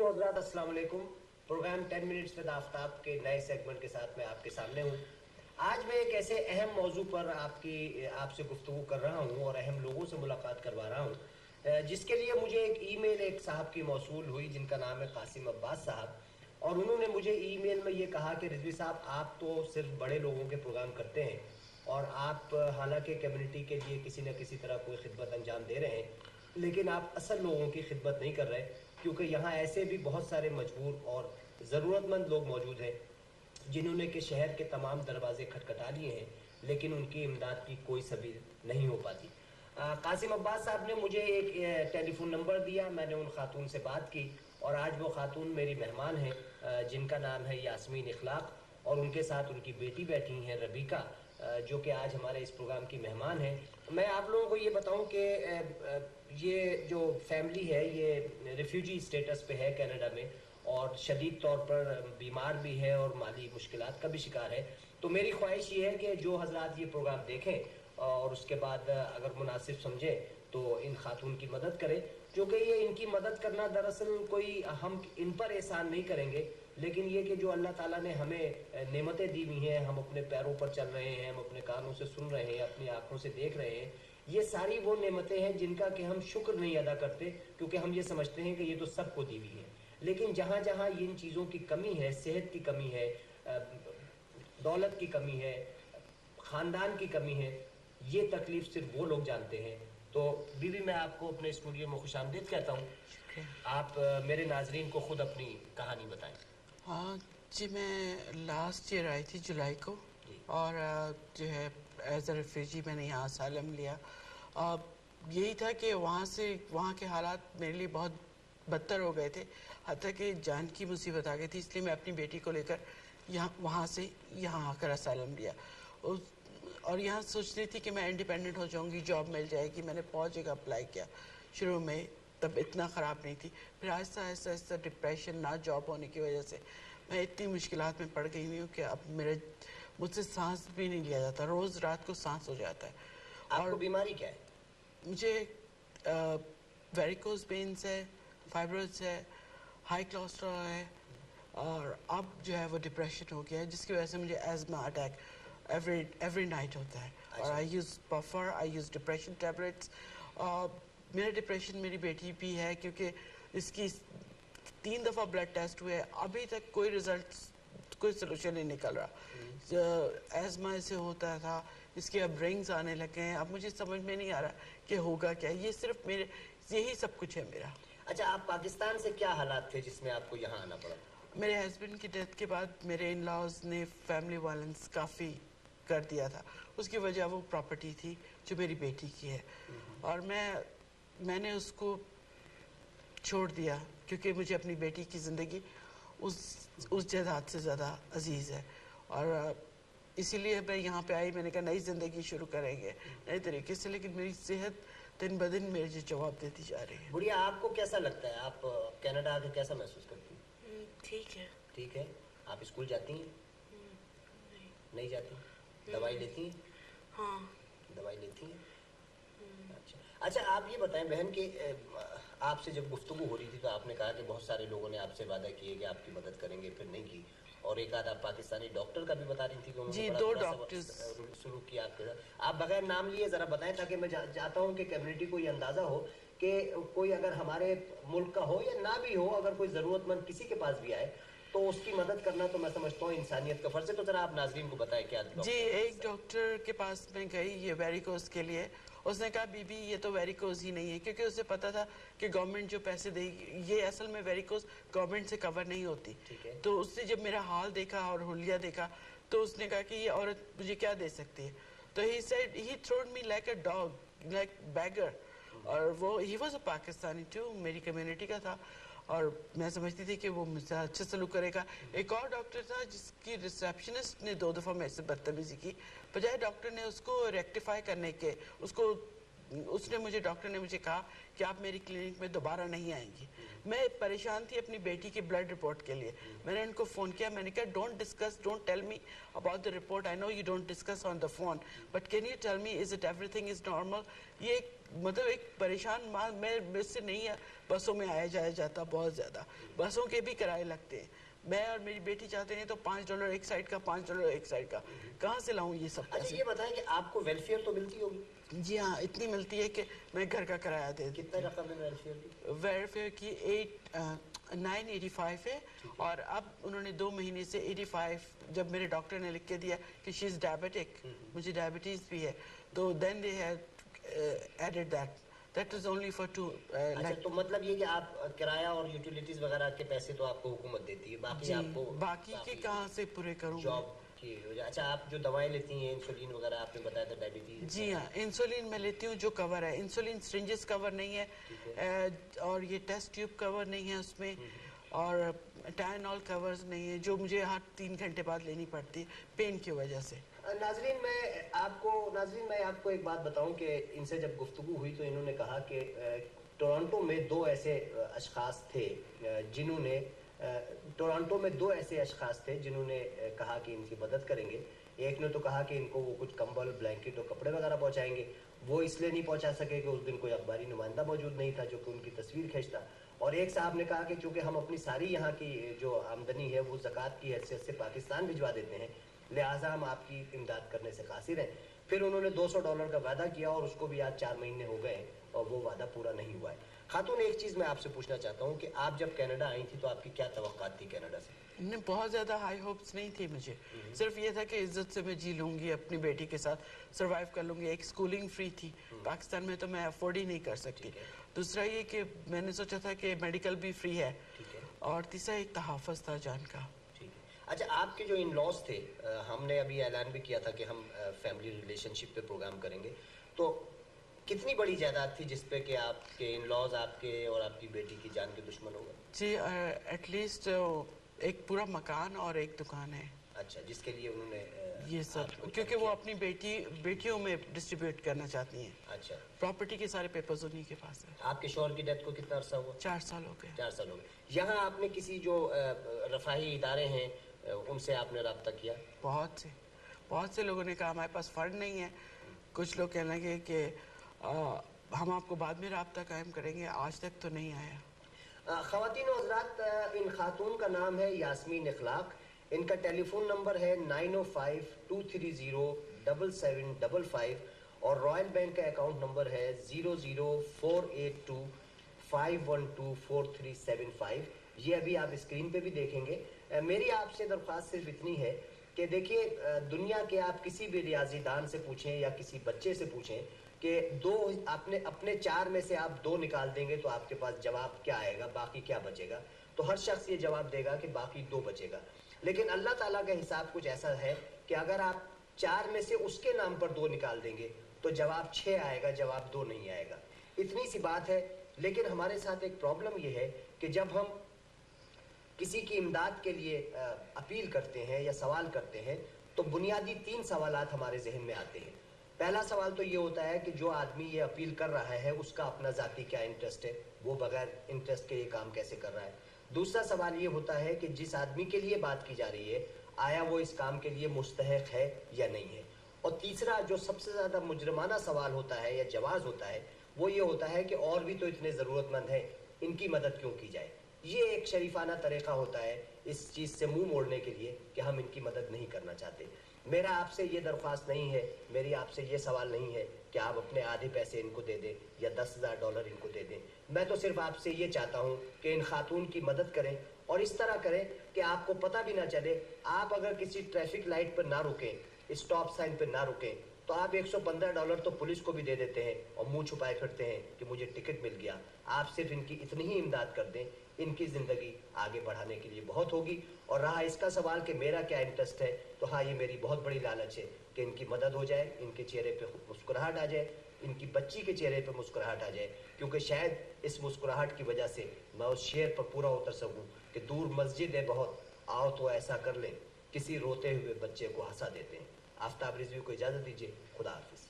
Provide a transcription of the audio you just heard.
خواتین و حضرات السلام علیکم. پروگرام 10 منٹس ود آفتاب کے نئے سیگمنٹ کے ساتھ میں آپ کے سامنے ہوں. آج میں ایک ایسے اہم موضوع پر آپ سے گفتگو کر رہا ہوں اور اہم لوگوں سے ملاقات کروا رہا ہوں، جس کے لیے مجھے ایک ای میل ایک صاحب کی موصول ہوئی جن کا نام ہے قاسم عباس صاحب. اور انہوں نے مجھے ای میل میں یہ کہا کہ رضوی صاحب آپ تو صرف بڑے لوگوں کے پروگرام کرتے ہیں اور آپ حالانکہ کمیونٹی کے لیے کسی نہ کسی طرح کوئی خدمت انجام دے رہے ہیں، لیکن آپ اصل لوگوں کی خدمت نہیں کر رہے، کیونکہ یہاں ایسے بھی بہت سارے مجبور اور ضرورت مند لوگ موجود ہیں جنہوں نے کہ شہر کے تمام دروازے کھٹکھٹا لیے ہیں لیکن ان کی امداد کی کوئی سبیل نہیں ہو پاتی. قاسم عباس صاحب نے مجھے ایک ٹیلی فون نمبر دیا، میں نے ان خاتون سے بات کی اور آج وہ خاتون میری مہمان ہیں جن کا نام ہے یاسمین اخلاق، اور ان کے ساتھ ان کی بیٹی بیٹھی ہیں ربیکہ، جو کہ آج ہمارے اس پروگرام کی مہمان ہیں. میں آپ لوگوں کو یہ بتاؤں کہ یہ جو فیملی ہے یہ ریفیوجی اسٹیٹس پہ ہے کینیڈا میں اور شدید طور پر بیمار بھی ہے اور مالی مشکلات کا بھی شکار ہے. تو میری خواہش یہ ہے کہ جو حضرات یہ پروگرام دیکھیں اور اس کے بعد اگر مناسب سمجھیں تو ان خاتون کی مدد کریں، کیونکہ یہ ان کی مدد کرنا دراصل کوئی ہم ان پر احسان نہیں کریں گے، لیکن یہ کہ جو اللہ تعالیٰ نے ہمیں نعمتیں دی ہوئی ہیں، ہم اپنے پیروں پر چل رہے ہیں، ہم اپنے کانوں سے سن رہے ہیں، اپنی آنکھوں سے دیکھ رہے ہیں، یہ ساری وہ نعمتیں ہیں جن کا کہ ہم شکر نہیں ادا کرتے، کیونکہ ہم یہ سمجھتے ہیں کہ یہ تو سب کو دی ہوئی ہے. لیکن جہاں جہاں ان چیزوں کی کمی ہے، صحت کی کمی ہے، دولت کی کمی ہے، خاندان کی کمی ہے، یہ تکلیف صرف وہ لوگ جانتے ہیں. تو بیوی میں آپ کو اپنے اسٹوڈیو میں خوش آمدید کہتا ہوں. آپ میرے ناظرین کو خود اپنی کہانی بتائیں. ہاں جی، میں لاسٹ ایئر آئی تھی جولائی کو اور جو ہے ایز اے ریفیوجی میں نے یہاں اسائلم لیا. یہی تھا کہ وہاں کے حالات میرے لیے بہت بدتر ہو گئے تھے، حتیٰ کہ جان کی مصیبت آ گئی تھی، اس لیے میں اپنی بیٹی کو لے کر وہاں سے یہاں آ کر اسائلم لیا اور یہاں سوچ رہی تھی کہ میں انڈیپینڈنٹ ہو جاؤں گی، جاب مل جائے گی. میں نے 5 جگہ اپلائی کیا شروع میں، تب اتنا خراب نہیں تھی. پھر آہستہ آہستہ آہستہ ڈپریشن، نہ جاب ہونے کی وجہ سے میں اتنی مشکلات میں پڑ گئی ہوں کہ اب مجھ سے سانس بھی نہیں لیا جاتا، روز رات کو سانس ہو جاتا ہے. آپ کو بیماری کیا ہے؟ مجھے ویریکوز وینز ہے، فائبروز ہے، ہائی کولیسٹرول ہے، اور اب جو ہے وہ ڈپریشن ہو گیا ہے جس کی وجہ سے مجھے ایزما اٹیک ایوری نائٹ ہوتا ہے. اور آئی یوز بفر، آئی یوز ڈپریشن ٹیبلٹس. میرا ڈپریشن میری بیٹی بھی ہے کیونکہ اس کی 3 دفعہ بلڈ ٹیسٹ ہوئے، ابھی تک کوئی رزلٹ، کوئی سلوشن نہیں نکل رہا. ایزما سے ہوتا تھا، اس کے اب رنگز آنے لگے ہیں. اب مجھے سمجھ میں نہیں آ رہا کہ ہوگا کیا. یہ صرف یہی سب کچھ ہے میرا. اچھا، آپ پاکستان سے کیا حالات تھے جس میں آپ کو یہاں آنا پڑا؟ میرے ہسبینڈ کی ڈیتھ کے بعد میرے ان لاز نے فیملی وائلنس کافی کر دیا تھا. اس کی وجہ وہ پراپرٹی تھی جو میری بیٹی کی ہے، اور میں نے اس کو چھوڑ دیا کیونکہ مجھے اپنی بیٹی کی زندگی اس جائیداد سے زیادہ عزیز ہے. اور اسی لیے میں یہاں پہ آئی. میں نے کہا نئی زندگی شروع کریں گے نئے طریقے سے، لیکن میری صحت دن بدن میرے جواب دیتی جا رہی ہے. بڑھیا، آپ کو کیسا لگتا ہے؟ آپ کینیڈا آ کے کیسا محسوس کرتی ہیں؟ ٹھیک ہے. ٹھیک ہے. آپ اسکول جاتی ہیں؟ نہیں جاتی. دوائی لیتی ہیں؟ ہاں دوائی لیتی ہیں. اچھا آپ یہ بتائیں بہن کہ آپ سے جب گفتگو ہو رہی تھی تو آپ نے کہا کہ بہت سارے لوگوں نے آپ سے وعدہ کیے کہ آپ کی مدد کریں گے، پھر نہیں کی، اور ایک آدھ آپ پاکستانی ڈاکٹر کا بھی بتا رہی تھی کہ انہوں نے بڑا 2 برا ڈاکٹرز سلوک کیا آپ کے ساتھ. آپ بغیر نام لیے ذرا بتائیں تاکہ میں چاہتا ہوں کہ کمیونٹی کو یہ اندازہ ہو کہ کوئی اگر ہمارے ملک کا ہو یا نہ بھی ہو، اگر کوئی ضرورت مند کسی کے پاس بھی آئے تو اس کی مدد کرنا تو میں سمجھتا ہوں انسانیت کا فرض ہے. تو ذرا آپ ناظرین کو بتائیں کیا. جی، ایک ڈاکٹر کے پاس میں گئی یہ ویریکوز کے لیے. اس نے کہا بی بی یہ تو ویریکوز ہی نہیں ہے، کیونکہ اسے پتا تھا کہ گورنمنٹ جو پیسے دے گی، یہ اصل میں ویریکوز گورنمنٹ سے کور نہیں ہوتی. تو اس نے جب میرا حال دیکھا اور حلیہ دیکھا تو اس نے کہا کہ یہ عورت مجھے کیا دے سکتی ہے. تو he said he throwed me like a dog, like beggar. اور وہ he was a Pakistani too، میری کمیونٹی کا تھا، اور میں سمجھتی تھی کہ وہ مجھ سے اچھا سلوک کرے گا. ایک اور ڈاکٹر تھا جس کی ریسیپشنسٹ نے 2 دفعہ میں سے بدتمیزی کی، بجائے ڈاکٹر نے اس کو ریکٹیفائی کرنے کے، اس کو اس نے مجھے ڈاکٹر نے مجھے کہا کہ آپ میری کلینک میں دوبارہ نہیں آئیں گی. میں پریشان تھی اپنی بیٹی کی بلڈ رپورٹ کے لیے. میں نے ان کو فون کیا, میں نے کہا don't tell me about the report, I know you don't discuss on the phone, but can you tell me is it everything is normal. یہ مطلب ایک پریشان ماں, میں مجھ سے نہیں ہے بسوں میں آیا جایا جاتا بہت زیادہ, بسوں کے بھی کرائے لگتے ہیں. میں اور میری بیٹی چاہتے ہیں تو $5 ایک سائڈ کا, $5 ایک سائڈ کا, کہاں سے لاؤں یہ سب اچھا پیسے؟ یہ بتائیں کہ آپ کو ویلفیئر تو ملتی ہوگی؟ جی ہاں, اتنی ملتی ہے کہ میں گھر کا کرایہ دے دیتی کتنا رقم ہے ویلفیئر کی؟ ویلفیئر کی 985 ہے, اور اب انہوں نے 2 مہینے سے 85, جب میرے ڈاکٹر نے لکھ کے دیا کہ شی از ڈائبیٹک, مجھے ڈائبٹیز بھی ہے, تو then they have added that is only for 2. اچھا تو مطلب یہ کہ آپ کرایہ اور یوٹیلیٹیز وغیرہ کے پیسے تو آپ کو حکومت دیتی ہے, باقی آپ کو باقی کے کہاں سے پورے کروں جاب کی وجہ. اچھا آپ جو دوائیں لیتی ہیں انسولین وغیرہ آپ نے بتایا تھا ڈائبٹیز؟ جی ہاں, انسولین میں لیتی ہوں جو کور ہے, انسولین سرنجز کور نہیں ہے, اور یہ ٹیسٹ ٹیوب کور نہیں ہے اس میں, اور ٹائنول کورز نہیں ہے جو مجھے ہر 3 گھنٹے بعد لینی پڑتی ہے پین کی وجہ سے. ناظرین میں آپ کو ایک بات بتاؤں کہ ان سے جب گفتگو ہوئی تو انہوں نے کہا کہ ٹورانٹو میں 2 ایسے اشخاص تھے جنہوں نے کہا کہ ان کی مدد کریں گے. ایک نے تو کہا کہ ان کو وہ کچھ کمبل, بلینکٹ اور کپڑے وغیرہ پہنچائیں گے. وہ اس لیے نہیں پہنچا سکے کہ اس دن کوئی اخباری نمائندہ موجود نہیں تھا جو کہ ان کی تصویر کھینچتا. اور ایک صاحب نے کہا کہ چونکہ ہم اپنی ساری یہاں کی جو آمدنی ہے وہ زکوٰۃ کی حیثیت سے پاکستان بھجوا دیتے ہیں, لہٰذا ہم آپ کی امداد کرنے سے قاصر ہیں. پھر انہوں نے $200 کا وعدہ کیا اور اس کو بھی آج 4 مہینے ہو گئے اور وہ وعدہ پورا نہیں ہوا ہے. خاتون ایک چیز میں آپ سے پوچھنا چاہتا ہوں کہ آپ جب کینیڈا آئی تھی تو آپ کی کیا توقعات تھی کینیڈا سے؟ بہت زیادہ ہائی ہوپس نہیں تھی مجھے, صرف یہ تھا کہ عزت سے میں جی لوں گی, اپنی بیٹی کے ساتھ سروائیو کر لوں گی. ایک سکولنگ فری تھی, پاکستان میں تو میں افورڈ ہی نہیں کر سکتی. دوسرا یہ کہ میں نے سوچا تھا کہ میڈیکل بھی فری ہے, اور تیسرا ایک تحفظ تھا جان کا. اچھا آپ کے جو ان لاز تھے, ہم نے ابھی اعلان بھی کیا تھا کہ ہم فیملی ریلیشن شپ پہ پروگرام کریں گے, تو کتنی بڑی جائیداد تھی جس پہ کہ آپ کے ان لاز آپ کے اور آپ کی بیٹی کی جان کے دشمن ہو گئے؟ جی ایٹ لیسٹ ایک پورا مکان اور ایک دکان ہے. اچھا, جس کے لیے انہوں نے یہ سب کیونکہ وہ اپنی بیٹیوں میں ڈسٹریبیوٹ کرنا چاہتی ہیں. اچھا, پراپرٹی کے سارے پیپرز انہی کے پاس ہیں. آپ کے شوہر کی ڈیتھ کو کتنا عرصہ ہوا؟ 4 سال ہو گئے. 4 سال ہو گئے. یہاں آپ نے کسی جو رفاہی ادارے ہیں ان سے آپ نے رابطہ کیا؟ بہت سے لوگوں نے کہا ہمارے پاس فنڈ نہیں ہے. کچھ لوگ کہنے لگے کہ ہم آپ کو بعد میں رابطہ قائم کریں گے, آج تک تو نہیں آیا. خواتین و حضرات, ان خاتون کا نام ہے یاسمین اخلاق. ان کا ٹیلی فون نمبر ہے 9052307755, اور رائل بینک کا اکاؤنٹ نمبر ہے 00482512437 یہ ابھی آپ اسکرین پہ بھی دیکھیں گے. میری آپ سے درخواست صرف اتنی ہے کہ دیکھیے, دنیا کے آپ کسی بھی ریاضی دان سے پوچھیں یا کسی بچے سے پوچھیں کہ اپنے 4 میں سے آپ 2 نکال دیں گے تو آپ کے پاس جواب کیا آئے گا, باقی کیا بچے گا, تو ہر شخص یہ جواب دے گا کہ باقی 2 بچے گا. لیکن اللہ تعالیٰ کا حساب کچھ ایسا ہے کہ اگر آپ 4 میں سے اس کے نام پر 2 نکال دیں گے تو جواب 6 آئے گا, جواب 2 نہیں آئے گا. اتنی سی بات ہے. لیکن ہمارے ساتھ ایک پرابلم یہ ہے کہ جب ہم کسی کی امداد کے لیے اپیل کرتے ہیں یا سوال کرتے ہیں تو بنیادی 3 سوالات ہمارے ذہن میں آتے ہیں. پہلا سوال تو یہ ہوتا ہے کہ جو آدمی یہ اپیل کر رہا ہے اس کا اپنا ذاتی کیا انٹرسٹ ہے, وہ بغیر انٹرسٹ کے یہ کام کیسے کر رہا ہے. دوسرا سوال یہ ہوتا ہے کہ جس آدمی کے لیے بات کی جا رہی ہے آیا وہ اس کام کے لیے مستحق ہے یا نہیں ہے. اور تیسرا جو سب سے زیادہ مجرمانہ سوال ہوتا ہے یا جواز ہوتا ہے وہ یہ ہوتا ہے کہ اور بھی تو اتنے ضرورت مند ہیں, ان کی مدد کیوں کی جائے. یہ ایک شریفانہ طریقہ ہوتا ہے اس چیز سے منہ موڑنے کے لیے کہ ہم ان کی مدد نہیں کرنا چاہتے. میرا آپ سے یہ درخواست نہیں ہے, میری آپ سے یہ سوال نہیں ہے کہ آپ اپنے آدھے پیسے ان کو دے دیں یا $10,000 ان کو دے دیں. میں تو صرف آپ سے یہ چاہتا ہوں کہ ان خاتون کی مدد کریں, اور اس طرح کریں کہ آپ کو پتہ بھی نہ چلے. آپ اگر کسی ٹریفک لائٹ پر نہ رکیں, اسٹاپ سائن پہ نہ رکیں, تو آپ $115 تو پولیس کو بھی دے دیتے ہیں اور منہ چھپائے پھرتے ہیں کہ مجھے ٹکٹ مل گیا. آپ صرف ان کی اتنی ہی امداد کر دیں, ان کی زندگی آگے بڑھانے کے لیے بہت ہوگی. اور رہا اس کا سوال کہ میرا کیا انٹرسٹ ہے, تو ہاں یہ میری بہت بڑی لالچ ہے کہ ان کی مدد ہو جائے, ان کے چہرے پہ مسکراہٹ آ جائے, ان کی بچی کے چہرے پہ مسکراہٹ آ جائے, کیونکہ شاید اس مسکراہٹ کی وجہ سے میں اس شعر پر پورا اتر سکوں کہ دور مسجد ہے بہت, آؤ تو ایسا کر لیں, کسی روتے ہوئے بچے کو ہنسا دیتے ہیں. آفتاب رضوی کو اجازت دیجیے, خدا حافظ.